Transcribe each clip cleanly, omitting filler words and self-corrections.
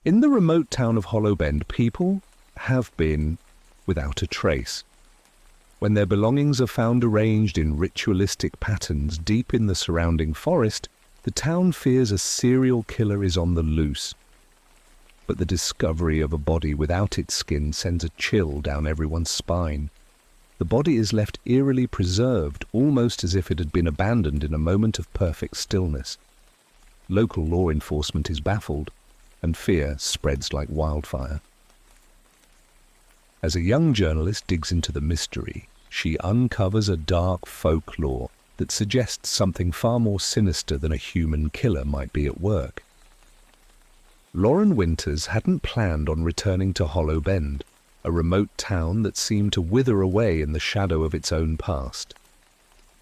In the remote town of Hollow Bend, people have been without a trace. When their belongings are found arranged in ritualistic patterns deep in the surrounding forest, the town fears a serial killer is on the loose. But the discovery of a body without its skin sends a chill down everyone's spine. The body is left eerily preserved, almost as if it had been abandoned in a moment of perfect stillness. Local law enforcement is baffled, and fear spreads like wildfire. As a young journalist digs into the mystery, she uncovers a dark folklore that suggests something far more sinister than a human killer might be at work. Lauren Winters hadn't planned on returning to Hollow Bend, a remote town that seemed to wither away in the shadow of its own past.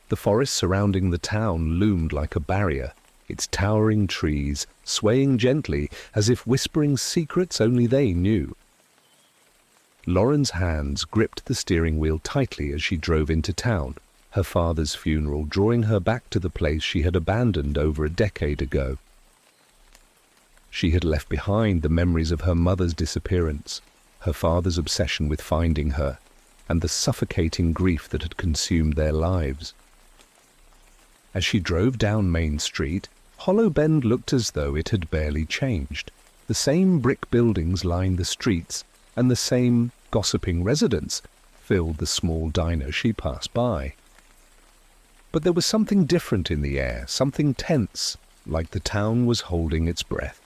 The forest surrounding the town loomed like a barrier, its towering trees swaying gently as if whispering secrets only they knew. Lauren's hands gripped the steering wheel tightly as she drove into town, her father's funeral drawing her back to the place she had abandoned over a decade ago. She had left behind the memories of her mother's disappearance, her father's obsession with finding her, and the suffocating grief that had consumed their lives. As she drove down Main Street, Hollow Bend looked as though it had barely changed. The same brick buildings lined the streets, and the same gossiping residents filled the small diner she passed by. But there was something different in the air, something tense, like the town was holding its breath.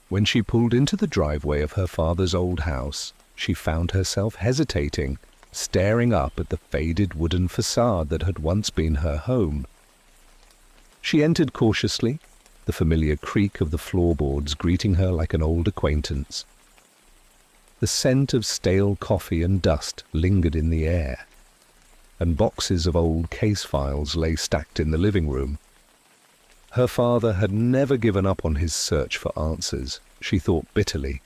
When she pulled into the driveway of her father's old house, she found herself hesitating, staring up at the faded wooden facade that had once been her home. She entered cautiously, the familiar creak of the floorboards greeting her like an old acquaintance. The scent of stale coffee and dust lingered in the air, and boxes of old case files lay stacked in the living room. Her father had never given up on his search for answers, she thought bitterly,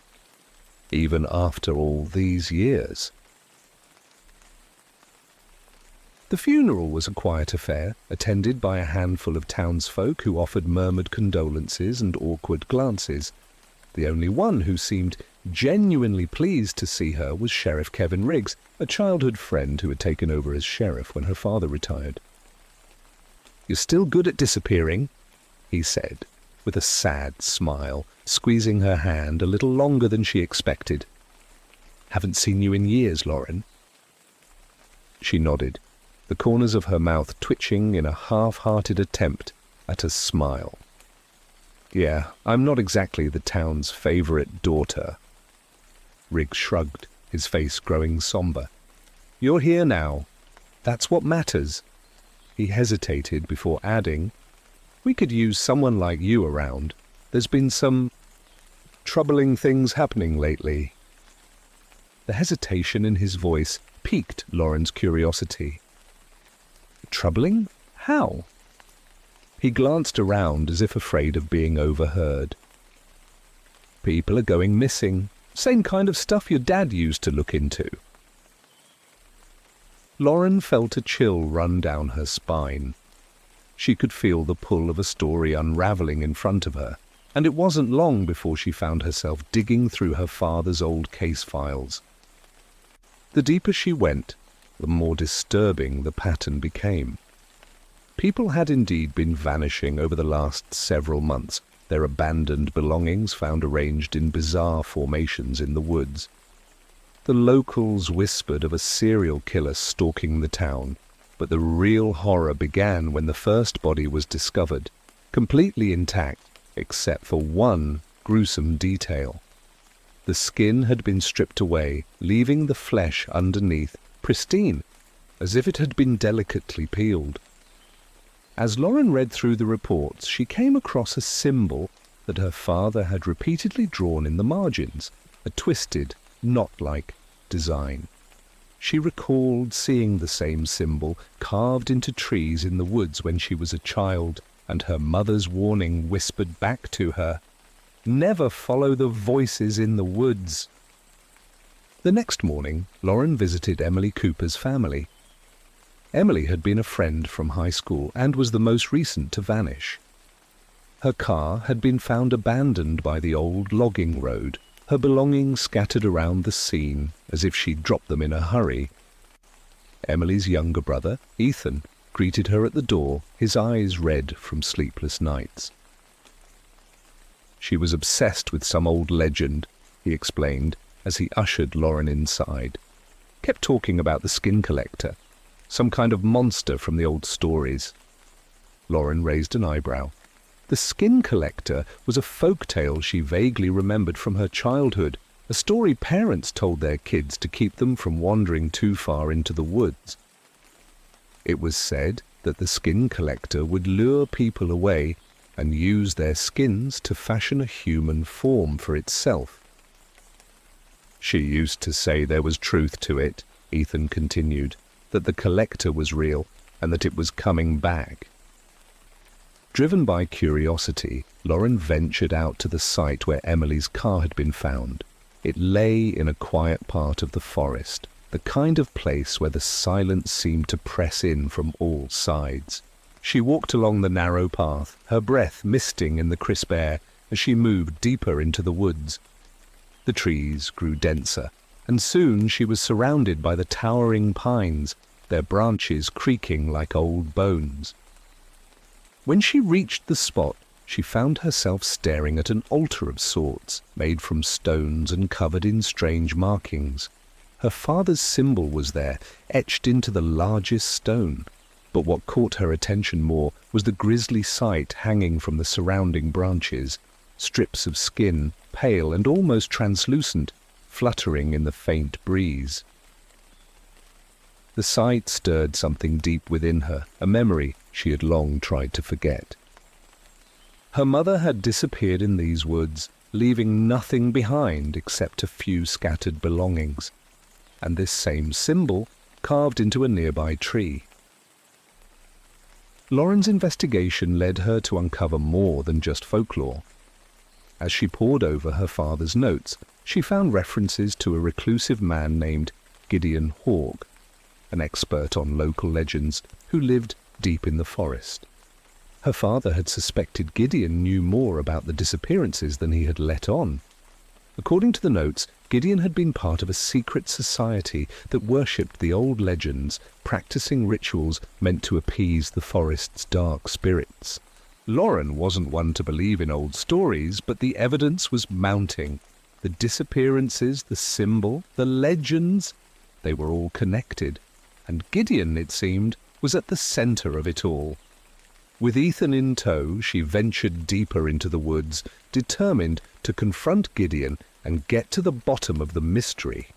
even after all these years. The funeral was a quiet affair, attended by a handful of townsfolk who offered murmured condolences and awkward glances. The only one who seemed genuinely pleased to see her was Sheriff Kevin Riggs, a childhood friend who had taken over as sheriff when her father retired. "You're still good at disappearing," he said, with a sad smile, squeezing her hand a little longer than she expected. "Haven't seen you in years, Lauren." She nodded, the corners of her mouth twitching in a half-hearted attempt at a smile. "Yeah, I'm not exactly the town's favorite daughter." Riggs shrugged, his face growing somber. "You're here now. That's what matters." He hesitated before adding, "We could use someone like you around. There's been some troubling things happening lately." The hesitation in his voice piqued Lauren's curiosity. "Troubling? How?" He glanced around as if afraid of being overheard. "People are going missing. Same kind of stuff your dad used to look into." Lauren felt a chill run down her spine. She could feel the pull of a story unraveling in front of her, and it wasn't long before she found herself digging through her father's old case files. The deeper she went, the more disturbing the pattern became. People had indeed been vanishing over the last several months, their abandoned belongings found arranged in bizarre formations in the woods. The locals whispered of a serial killer stalking the town, but the real horror began when the first body was discovered, completely intact except for one gruesome detail. The skin had been stripped away, leaving the flesh underneath pristine, as if it had been delicately peeled. As Lauren read through the reports, she came across a symbol that her father had repeatedly drawn in the margins, a twisted, knot-like design. She recalled seeing the same symbol carved into trees in the woods when she was a child, and her mother's warning whispered back to her, "Never follow the voices in the woods." The next morning, Lauren visited Emily Cooper's family. Emily had been a friend from high school and was the most recent to vanish. Her car had been found abandoned by the old logging road, her belongings scattered around the scene as if she'd dropped them in a hurry. Emily's younger brother, Ethan, greeted her at the door, his eyes red from sleepless nights. She was obsessed with some old legend, he explained as he ushered Lauren inside. Kept talking about the skin collector, some kind of monster from the old stories. Lauren raised an eyebrow. The skin collector was a folk tale she vaguely remembered from her childhood, a story parents told their kids to keep them from wandering too far into the woods. It was said that the skin collector would lure people away and use their skins to fashion a human form for itself. She used to say there was truth to it, Ethan continued, that the collector was real and that it was coming back. Driven by curiosity, Lauren ventured out to the site where Emily's car had been found. It lay in a quiet part of the forest, the kind of place where the silence seemed to press in from all sides. She walked along the narrow path, her breath misting in the crisp air as she moved deeper into the woods. The trees grew denser, and soon she was surrounded by the towering pines, their branches creaking like old bones. When she reached the spot, she found herself staring at an altar of sorts, made from stones and covered in strange markings. Her father's symbol was there, etched into the largest stone. But what caught her attention more was the grisly sight hanging from the surrounding branches, strips of skin, pale and almost translucent, fluttering in the faint breeze. The sight stirred something deep within her, a memory she had long tried to forget. Her mother had disappeared in these woods, leaving nothing behind except a few scattered belongings, and this same symbol carved into a nearby tree. Lauren's investigation led her to uncover more than just folklore. As she pored over her father's notes, she found references to a reclusive man named Gideon Hawke, an expert on local legends who lived deep in the forest. Her father had suspected Gideon knew more about the disappearances than he had let on. According to the notes, Gideon had been part of a secret society that worshipped the old legends, practicing rituals meant to appease the forest's dark spirits. Lauren wasn't one to believe in old stories, but the evidence was mounting. The disappearances, the symbol, the legends, they were all connected. And Gideon, it seemed, was at the center of it all. With Ethan in tow, she ventured deeper into the woods, determined to confront Gideon and get to the bottom of the mystery.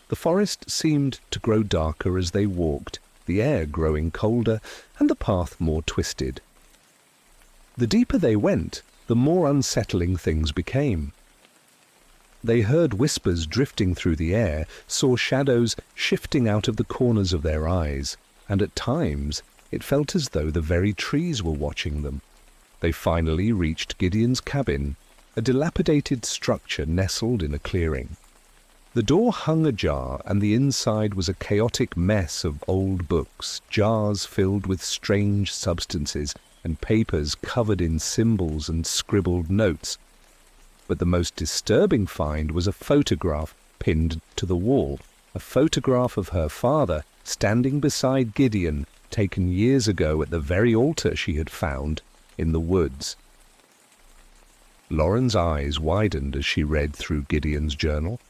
The forest seemed to grow darker as they walked, the air growing colder and the path more twisted. The deeper they went, the more unsettling things became. They heard whispers drifting through the air, saw shadows shifting out of the corners of their eyes, and at times it felt as though the very trees were watching them. They finally reached Gideon's cabin, a dilapidated structure nestled in a clearing. The door hung ajar, and the inside was a chaotic mess of old books, jars filled with strange substances, and papers covered in symbols and scribbled notes. But the most disturbing find was a photograph pinned to the wall, a photograph of her father standing beside Gideon, taken years ago at the very altar she had found in the woods. Lauren's eyes widened as she read through Gideon's journal.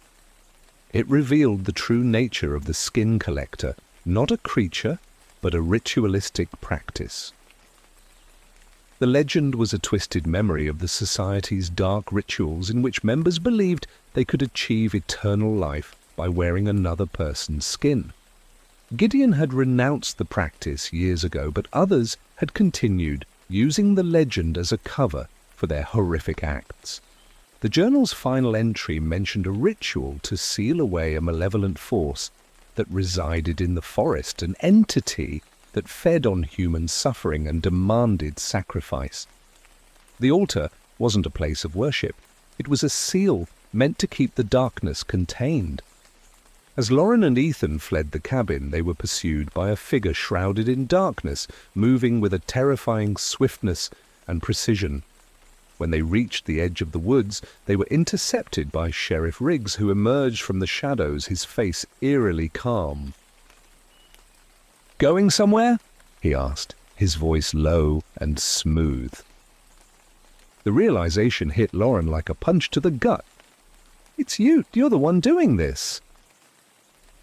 It revealed the true nature of the skin collector, not a creature, but a ritualistic practice. The legend was a twisted memory of the society's dark rituals in which members believed they could achieve eternal life by wearing another person's skin. Gideon had renounced the practice years ago, but others had continued, using the legend as a cover for their horrific acts. The journal's final entry mentioned a ritual to seal away a malevolent force that resided in the forest, an entity that fed on human suffering and demanded sacrifice. The altar wasn't a place of worship. It was a seal meant to keep the darkness contained. As Lauren and Ethan fled the cabin, they were pursued by a figure shrouded in darkness, moving with a terrifying swiftness and precision. When they reached the edge of the woods, they were intercepted by Sheriff Riggs, who emerged from the shadows, his face eerily calm. "Going somewhere?" he asked, his voice low and smooth. The realization hit Lauren like a punch to the gut. "It's you. You're the one doing this."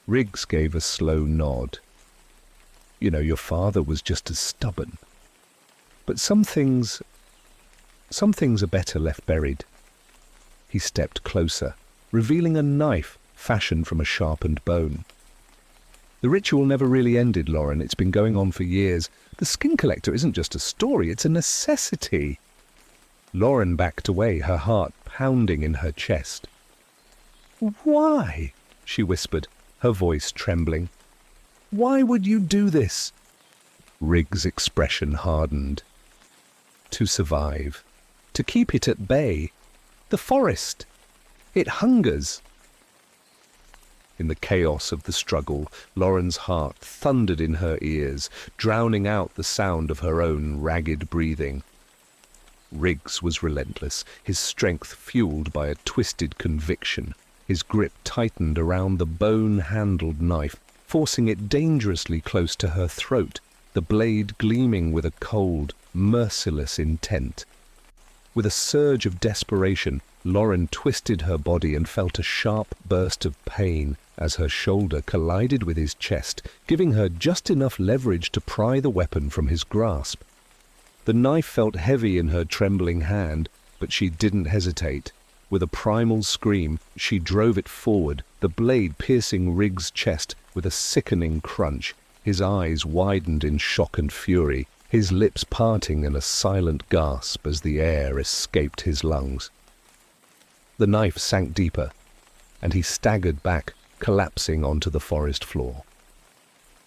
Riggs gave a slow nod. "You know, your father was just as stubborn. But some things are better left buried." He stepped closer, revealing a knife fashioned from a sharpened bone. "The ritual never really ended, Lauren. It's been going on for years. The skin collector isn't just a story, it's a necessity." Lauren backed away, her heart pounding in her chest. "Why?" she whispered, her voice trembling. "Why would you do this?" Riggs' expression hardened. "To survive. To keep it at bay. The forest. It hungers." In the chaos of the struggle, Lauren's heart thundered in her ears, drowning out the sound of her own ragged breathing. Riggs was relentless, his strength fueled by a twisted conviction. His grip tightened around the bone-handled knife, forcing it dangerously close to her throat, the blade gleaming with a cold, merciless intent. With a surge of desperation, Lauren twisted her body and felt a sharp burst of pain as her shoulder collided with his chest, giving her just enough leverage to pry the weapon from his grasp. The knife felt heavy in her trembling hand, but she didn't hesitate. With a primal scream, she drove it forward, the blade piercing Riggs' chest with a sickening crunch. His eyes widened in shock and fury, his lips parting in a silent gasp as the air escaped his lungs. The knife sank deeper, and he staggered back, collapsing onto the forest floor.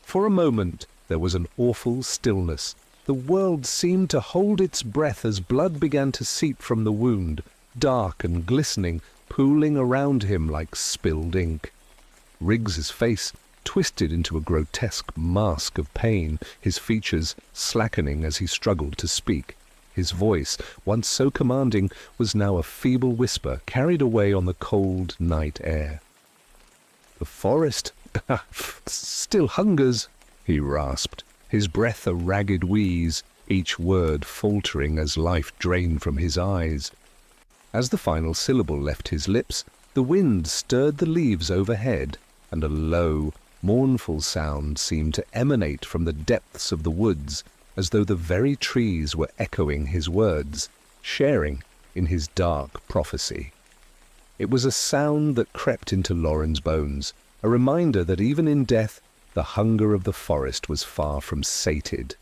For a moment, there was an awful stillness. The world seemed to hold its breath as blood began to seep from the wound, dark and glistening, pooling around him like spilled ink. Riggs's face twisted into a grotesque mask of pain, his features slackening as he struggled to speak. His voice, once so commanding, was now a feeble whisper carried away on the cold night air. "The forest still hungers," he rasped, his breath a ragged wheeze, each word faltering as life drained from his eyes. As the final syllable left his lips, the wind stirred the leaves overhead, and a low, mournful sound seemed to emanate from the depths of the woods, as though the very trees were echoing his words, sharing in his dark prophecy. It was a sound that crept into Lauren's bones, a reminder that even in death, the hunger of the forest was far from sated.